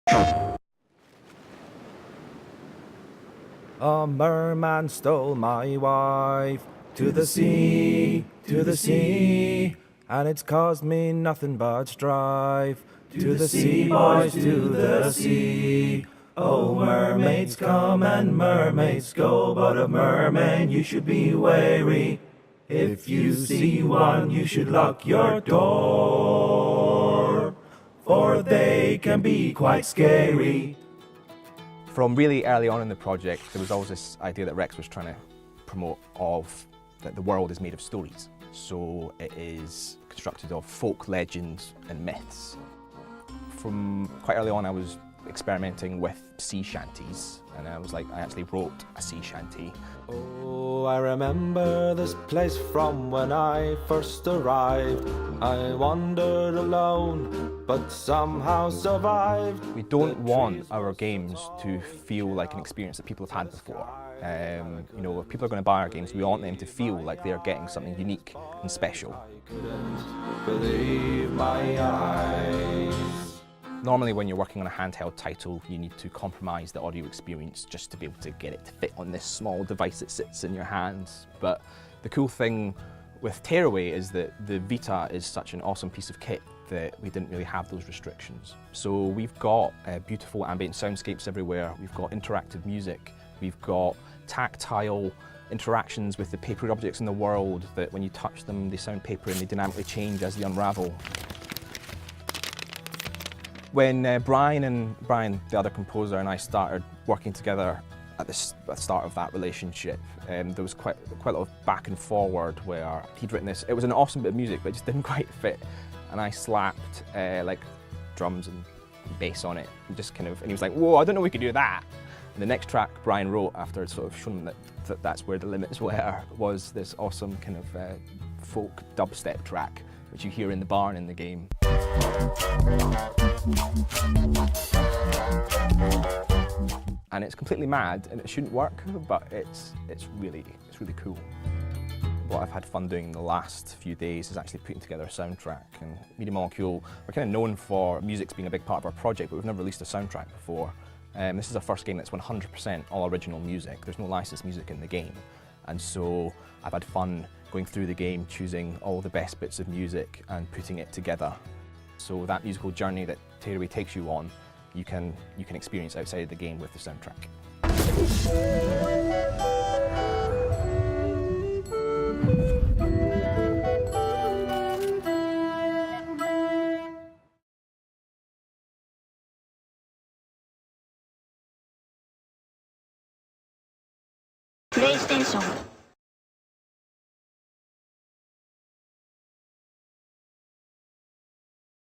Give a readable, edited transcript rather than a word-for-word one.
A merman stole my wife to the sea, and it's caused me nothing but strife. To the sea, boys, to the sea. Oh, mermaids come and mermaids go, but of mermen you should be wary. If you see one, you should lock your door, for they can be quite scary. From really early on in the project, there was always this idea that Rex was trying to promote that the world is made of stories. So it is constructed of folk legends and myths. From quite early on, I was experimenting with sea shanties, and I actually wrote a sea shanty. Oh, I remember this place from when I first arrived. I wandered alone, but somehow survived. We don't want our games to feel like an experience that people have had before. You know, if people are going to buy our games, we want them to feel like they're getting something unique and special. I couldn't believe my eyes. Normally when you're working on a handheld title, you need to compromise the audio experience just to be able to get it to fit on this small device that sits in your hands. But the cool thing with Tearaway is that the Vita is such an awesome piece of kit that we didn't really have those restrictions. So we've got beautiful ambient soundscapes everywhere, we've got interactive music, we've got tactile interactions with the papery objects in the world that when you touch them they sound papery and they dynamically change as they unravel. When Brian, the other composer, and I started working together at the start of that relationship, there was quite a lot of back and forward where he'd written this. It was an awesome bit of music, but it just didn't quite fit. And I slapped like drums and bass on it, and he was like, "Whoa, I don't know we could do that." And the next track Brian wrote, after sort of showing him that that's where the limits were, was this awesome kind of folk dubstep track, which you hear in the barn in the game. And it's completely mad and it shouldn't work, but it's really cool. What I've had fun doing in the last few days is actually putting together a soundtrack. And Media Molecule, we're kind of known for music being a big part of our project, but we've never released a soundtrack before. This is our first game that's 100% all original music. There's no licensed music in the game. And so I've had fun going through the game, choosing all the best bits of music and putting it together. So that musical journey that Tearaway takes you on, you can experience outside the game with the soundtrack. PlayStation